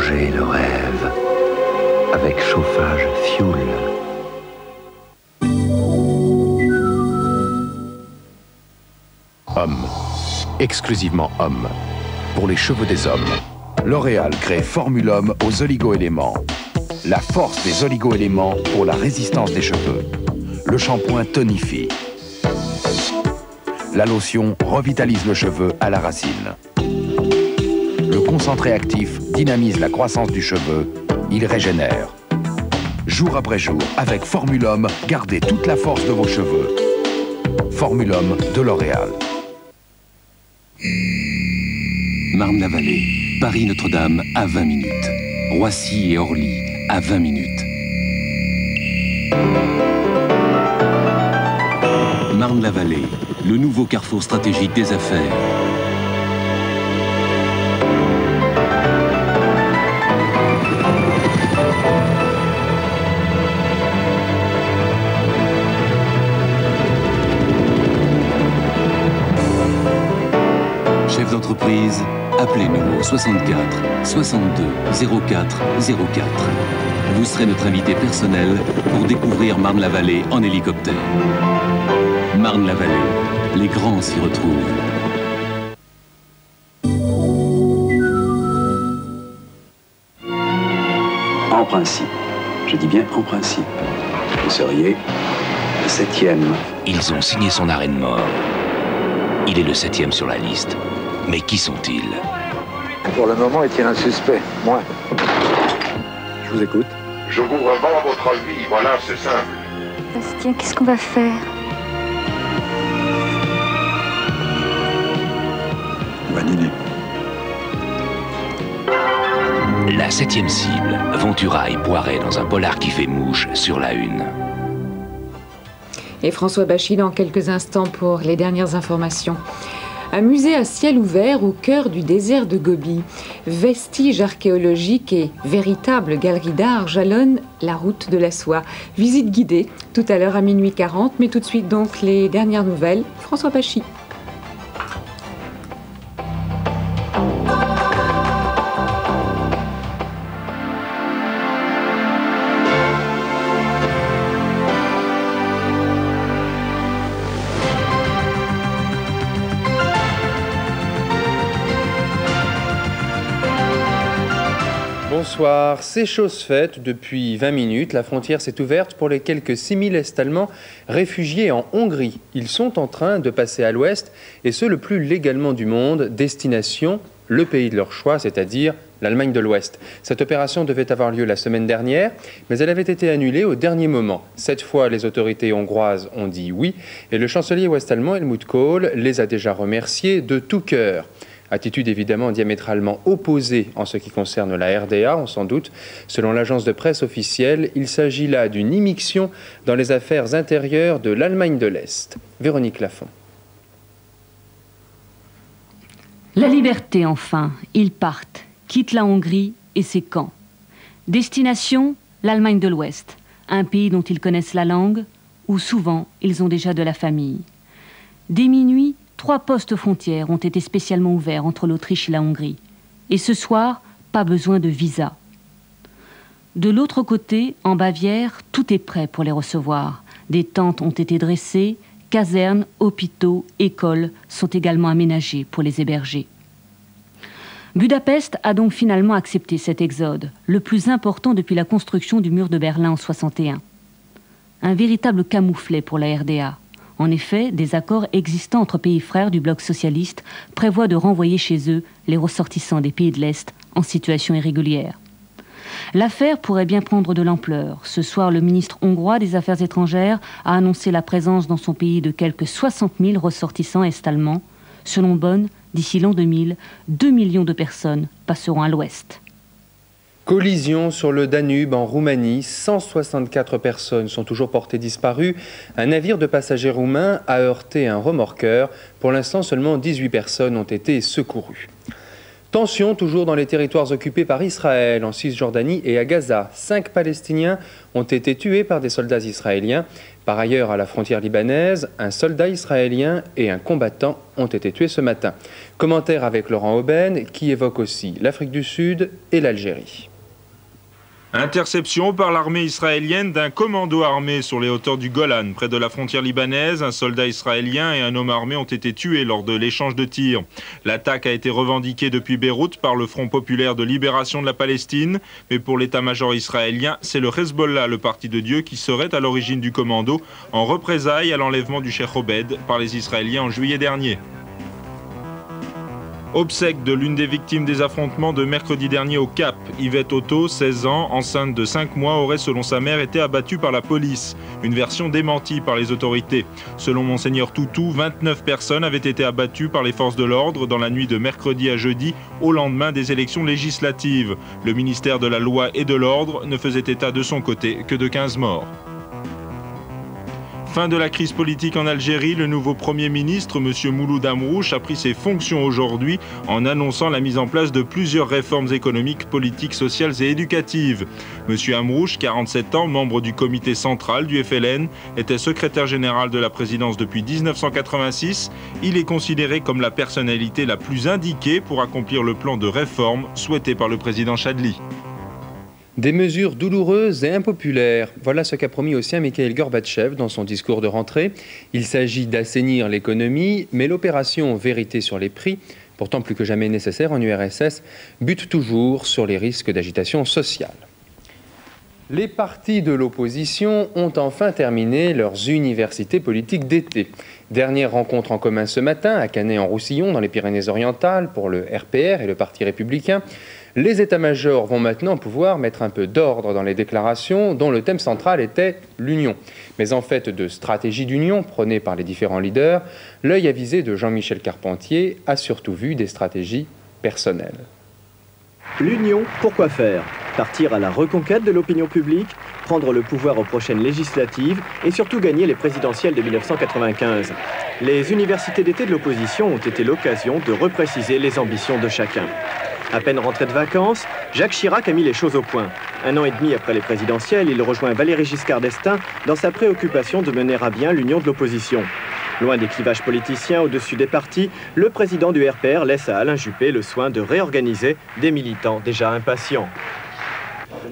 prolonger le rêve avec chauffage fioul. Homme, exclusivement homme. Pour les cheveux des hommes, L'Oréal crée Formule Homme aux oligo-éléments. La force des oligo-éléments pour la résistance des cheveux. Le shampoing tonifie. La lotion revitalise le cheveu à la racine. Le concentré actif dynamise la croissance du cheveu. Il régénère. Jour après jour, avec Formule Homme, gardez toute la force de vos cheveux. Formule Homme de L'Oréal. Marne-la-Vallée, Paris-Notre-Dame à 20 minutes. Roissy et Orly à 20 minutes. Marne-la-Vallée, le nouveau carrefour stratégique des affaires. Chef d'entreprise, appelez-nous au 64 62 04 04. Vous serez notre invité personnel pour découvrir Marne-la-Vallée en hélicoptère. Marne-la-Vallée, les grands s'y retrouvent. En principe, je dis bien en principe, vous seriez le 7e. Ils ont signé son arrêt de mort. Il est le 7e sur la liste. Mais qui sont-ils? Pour le moment, est-il un suspect? Moi. Je vous écoute. Je vous revends votre vie, voilà, c'est simple. Bastien, qu'est-ce qu'on va faire? Bonne idée. La 7e cible, Ventura et Poiret dans un polar qui fait mouche sur la une. Et François Bachy dans quelques instants pour les dernières informations. Un musée à ciel ouvert au cœur du désert de Gobi. Vestiges archéologiques et véritable galerie d'art jalonnent la route de la soie. Visite guidée tout à l'heure à minuit 40, mais tout de suite donc les dernières nouvelles. François Bachy. Bonsoir, c'est chose faite. Depuis 20 minutes, la frontière s'est ouverte pour les quelques 6000 Est-Allemands réfugiés en Hongrie. Ils sont en train de passer à l'ouest, et ce le plus légalement du monde, destination le pays de leur choix, c'est-à-dire l'Allemagne de l'Ouest. Cette opération devait avoir lieu la semaine dernière, mais elle avait été annulée au dernier moment. Cette fois, les autorités hongroises ont dit oui, et le chancelier ouest-allemand Helmut Kohl les a déjà remerciés de tout cœur. Attitude évidemment diamétralement opposée en ce qui concerne la RDA, on s'en doute. Selon l'agence de presse officielle, il s'agit là d'une immixtion dans les affaires intérieures de l'Allemagne de l'Est. Véronique Lafont. La liberté enfin, ils partent, quittent la Hongrie et ses camps. Destination, l'Allemagne de l'Ouest, un pays dont ils connaissent la langue, où souvent ils ont déjà de la famille. Dès minuit, 3 postes frontières ont été spécialement ouverts entre l'Autriche et la Hongrie. Et ce soir, pas besoin de visa. De l'autre côté, en Bavière, tout est prêt pour les recevoir. Des tentes ont été dressées, casernes, hôpitaux, écoles sont également aménagés pour les héberger. Budapest a donc finalement accepté cet exode, le plus important depuis la construction du mur de Berlin en 1961. Un véritable camouflet pour la RDA. En effet, des accords existants entre pays frères du bloc socialiste prévoient de renvoyer chez eux les ressortissants des pays de l'Est en situation irrégulière. L'affaire pourrait bien prendre de l'ampleur. Ce soir, le ministre hongrois des Affaires étrangères a annoncé la présence dans son pays de quelques 60 000 ressortissants est-allemands. Selon Bonn, d'ici l'an 2000, 2 millions de personnes passeront à l'ouest. Collision sur le Danube en Roumanie, 164 personnes sont toujours portées disparues. Un navire de passagers roumain a heurté un remorqueur. Pour l'instant, seulement 18 personnes ont été secourues. Tension toujours dans les territoires occupés par Israël, en Cisjordanie et à Gaza. 5 Palestiniens ont été tués par des soldats israéliens. Par ailleurs, à la frontière libanaise, un soldat israélien et un combattant ont été tués ce matin. Commentaire avec Laurent Aubaine, qui évoque aussi l'Afrique du Sud et l'Algérie. Interception par l'armée israélienne d'un commando armé sur les hauteurs du Golan. Près de la frontière libanaise, un soldat israélien et un homme armé ont été tués lors de l'échange de tirs. L'attaque a été revendiquée depuis Beyrouth par le Front populaire de libération de la Palestine. Mais pour l'état-major israélien, c'est le Hezbollah, le parti de Dieu, qui serait à l'origine du commando, en représailles à l'enlèvement du Cheikh Obed par les Israéliens en juillet dernier. Obsèque de l'une des victimes des affrontements de mercredi dernier au Cap. Yvette Otto, 16 ans, enceinte de 5 mois, aurait selon sa mère été abattue par la police. Une version démentie par les autorités. Selon Monseigneur Toutou, 29 personnes avaient été abattues par les forces de l'ordre dans la nuit de mercredi à jeudi, au lendemain des élections législatives. Le ministère de la Loi et de l'Ordre ne faisait état de son côté que de 15 morts. Fin de la crise politique en Algérie, le nouveau Premier ministre, M. Mouloud Amrouche, a pris ses fonctions aujourd'hui en annonçant la mise en place de plusieurs réformes économiques, politiques, sociales et éducatives. M. Amrouche, 47 ans, membre du comité central du FLN, était secrétaire général de la présidence depuis 1986. Il est considéré comme la personnalité la plus indiquée pour accomplir le plan de réforme souhaité par le président Chadli. Des mesures douloureuses et impopulaires. Voilà ce qu'a promis aussi Mikhail Gorbatchev dans son discours de rentrée. Il s'agit d'assainir l'économie, mais l'opération Vérité sur les prix, pourtant plus que jamais nécessaire en URSS, bute toujours sur les risques d'agitation sociale. Les partis de l'opposition ont enfin terminé leurs universités politiques d'été. Dernière rencontre en commun ce matin à Canet-en-Roussillon, dans les Pyrénées-Orientales, pour le RPR et le Parti républicain. Les états-majors vont maintenant pouvoir mettre un peu d'ordre dans les déclarations dont le thème central était l'union. Mais en fait de stratégie d'union prônée par les différents leaders, l'œil avisé de Jean-Michel Carpentier a surtout vu des stratégies personnelles. L'union, pourquoi faire? Partir à la reconquête de l'opinion publique, prendre le pouvoir aux prochaines législatives et surtout gagner les présidentielles de 1995. Les universités d'été de l'opposition ont été l'occasion de repréciser les ambitions de chacun. À peine rentré de vacances, Jacques Chirac a mis les choses au point. 1 an et demi après les présidentielles, il rejoint Valéry Giscard d'Estaing dans sa préoccupation de mener à bien l'union de l'opposition. Loin des clivages politiciens au-dessus des partis, le président du RPR laisse à Alain Juppé le soin de réorganiser des militants déjà impatients.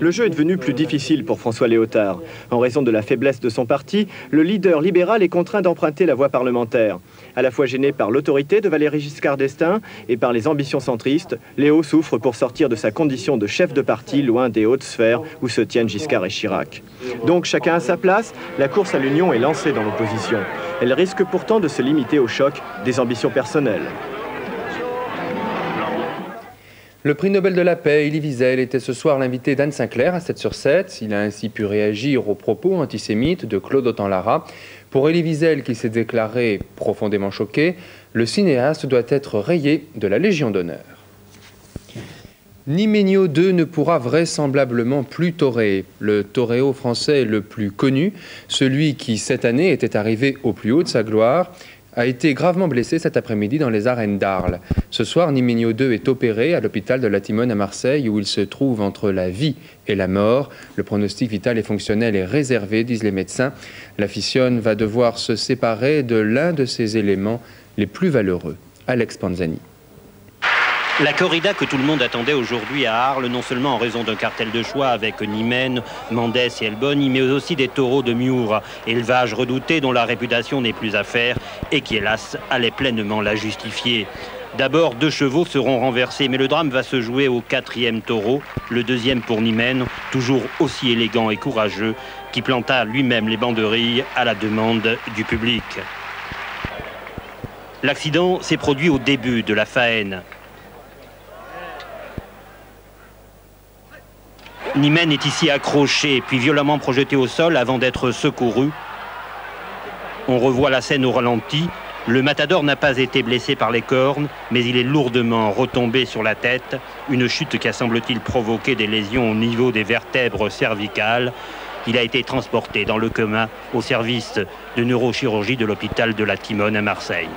Le jeu est devenu plus difficile pour François Léotard. En raison de la faiblesse de son parti, le leader libéral est contraint d'emprunter la voie parlementaire. À la fois gêné par l'autorité de Valéry Giscard d'Estaing et par les ambitions centristes, Léo souffre pour sortir de sa condition de chef de parti loin des hautes sphères où se tiennent Giscard et Chirac. Donc chacun à sa place, la course à l'union est lancée dans l'opposition. Elle risque pourtant de se limiter au choc des ambitions personnelles. Le prix Nobel de la paix, Elie Wiesel, était ce soir l'invité d'Anne Sinclair à 7 sur 7. Il a ainsi pu réagir aux propos antisémites de Claude Autant-Lara. Pour Elie Wiesel, qui s'est déclaré profondément choqué, le cinéaste doit être rayé de la Légion d'honneur. Nimenio II ne pourra vraisemblablement plus toréer. Le toréo français le plus connu, celui qui cette année était arrivé au plus haut de sa gloire, a été gravement blessé cet après-midi dans les arènes d'Arles. Ce soir, Nimenio II est opéré à l'hôpital de la Timone à Marseille, où il se trouve entre la vie et la mort. Le pronostic vital et fonctionnel est réservé, disent les médecins. La Fissionne va devoir se séparer de l'un de ses éléments les plus valeureux. Alex Panzani. La corrida que tout le monde attendait aujourd'hui à Arles, non seulement en raison d'un cartel de choix avec Nimène, Mendès et Elboni, mais aussi des taureaux de Miura, élevage redouté dont la réputation n'est plus à faire et qui, hélas, allait pleinement la justifier. D'abord, 2 chevaux seront renversés, mais le drame va se jouer au 4e taureau, le 2e pour Nimène, toujours aussi élégant et courageux, qui planta lui-même les banderilles à la demande du public. L'accident s'est produit au début de la faène. Nimène est ici accroché, puis violemment projeté au sol avant d'être secouru. On revoit la scène au ralenti. Le matador n'a pas été blessé par les cornes, mais il est lourdement retombé sur la tête. Une chute qui a, semble-t-il, provoqué des lésions au niveau des vertèbres cervicales. Il a été transporté dans le coma au service de neurochirurgie de l'hôpital de la Timone à Marseille.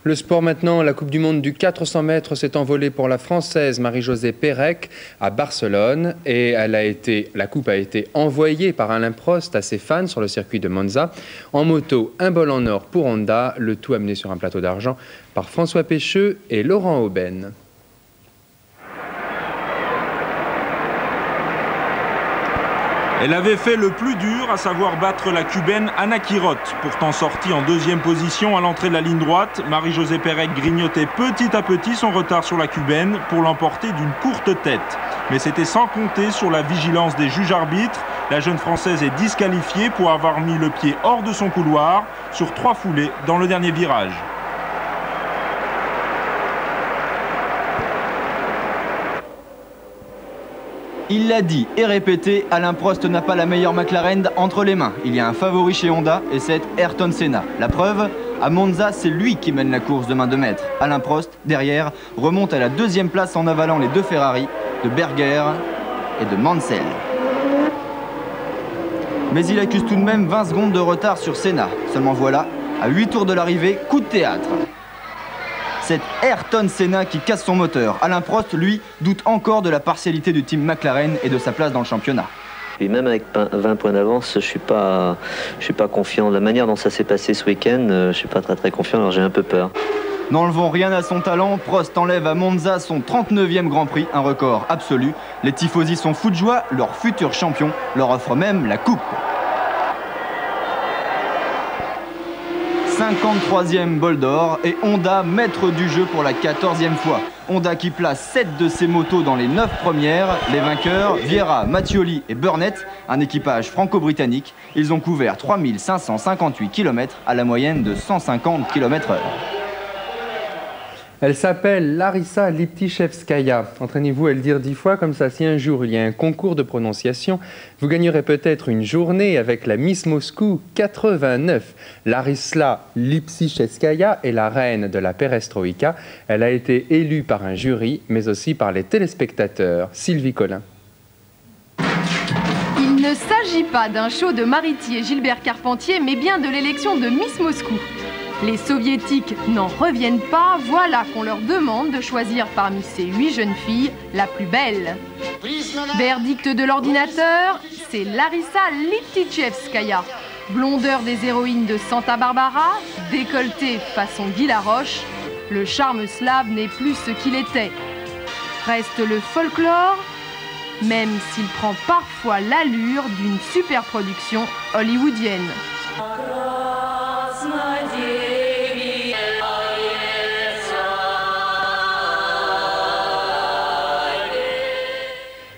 Le sport maintenant, la Coupe du Monde du 400 mètres s'est envolée pour la Française Marie-Josée Pérec à Barcelone et la coupe a été envoyée par Alain Prost à ses fans sur le circuit de Monza. En moto, un bol en or pour Honda, le tout amené sur un plateau d'argent par François Pécheux et Laurent Aubaine. Elle avait fait le plus dur, à savoir battre la Cubaine Anna Quirot. Pourtant sortie en deuxième position à l'entrée de la ligne droite, Marie-Josée Pérec grignotait petit à petit son retard sur la Cubaine pour l'emporter d'une courte tête. Mais c'était sans compter sur la vigilance des juges arbitres. La jeune Française est disqualifiée pour avoir mis le pied hors de son couloir sur 3 foulées dans le dernier virage. Il l'a dit et répété, Alain Prost n'a pas la meilleure McLaren entre les mains. Il y a un favori chez Honda et c'est Ayrton Senna. La preuve, à Monza, c'est lui qui mène la course de main de maître. Alain Prost, derrière, remonte à la 2e place en avalant les 2 Ferrari de Berger et de Mansell. Mais il accuse tout de même 20 secondes de retard sur Senna. Seulement voilà, à 8 tours de l'arrivée, coup de théâtre. C'est Ayrton Senna qui casse son moteur. Alain Prost, lui, doute encore de la partialité du team McLaren et de sa place dans le championnat. Et même avec 20 points d'avance, je suis pas confiant. La manière dont ça s'est passé ce week-end, je suis pas très confiant, alors j'ai un peu peur. N'enlevant rien à son talent, Prost enlève à Monza son 39e Grand Prix, un record absolu. Les tifosi sont fous de joie, leur futur champion leur offre même la coupe. 53e bol d'or et Honda maître du jeu pour la 14e fois. Honda qui place 7 de ses motos dans les 9 premières. Les vainqueurs, Vieira, Mattioli et Burnett, un équipage franco-britannique. Ils ont couvert 3558 km à la moyenne de 150 km/h. Elle s'appelle Larissa Liptichevskaya. Entraînez-vous à le dire 10 fois, comme ça, si un jour il y a un concours de prononciation, vous gagnerez peut-être une journée avec la Miss Moscou 89. Larissa Liptichevskaya est la reine de la perestroïka. Elle a été élue par un jury, mais aussi par les téléspectateurs. Sylvie Collin. Il ne s'agit pas d'un show de Mariti et Gilbert Carpentier, mais bien de l'élection de Miss Moscou. Les soviétiques n'en reviennent pas, voilà qu'on leur demande de choisir parmi ces 8 jeunes filles la plus belle. Verdict de l'ordinateur, c'est Larissa Liptichevskaya. Blondeur des héroïnes de Santa Barbara, décolletée façon Guy Laroche, le charme slave n'est plus ce qu'il était. Reste le folklore, même s'il prend parfois l'allure d'une superproduction hollywoodienne.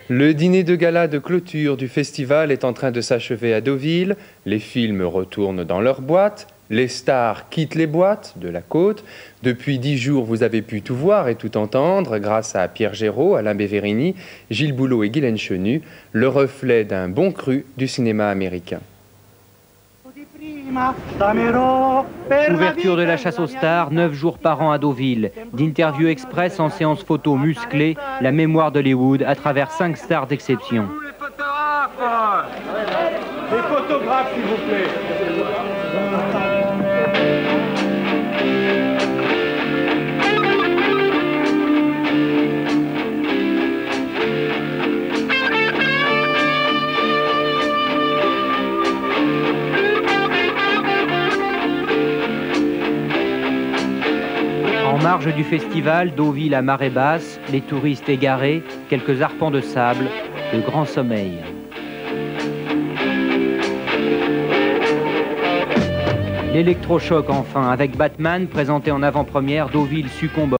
Le dîner de gala de clôture du festival est en train de s'achever à Deauville. Les films retournent dans leurs boîtes. Les stars quittent les boîtes de la côte. Depuis 10 jours, vous avez pu tout voir et tout entendre grâce à Pierre Géraud, Alain Beverini, Gilles Boulot et Guylaine Chenu, le reflet d'un bon cru du cinéma américain. Ouverture de la chasse aux stars, 9 jours par an à Deauville. D'interviews express en séance photo musclée, la mémoire d'Hollywood à travers 5 stars d'exception. Les photographes, s'il vous plaît. En marge du festival, Deauville à marée basse, les touristes égarés, quelques arpents de sable, de grand sommeil. L'électrochoc enfin, avec Batman présenté en avant-première, Deauville succombe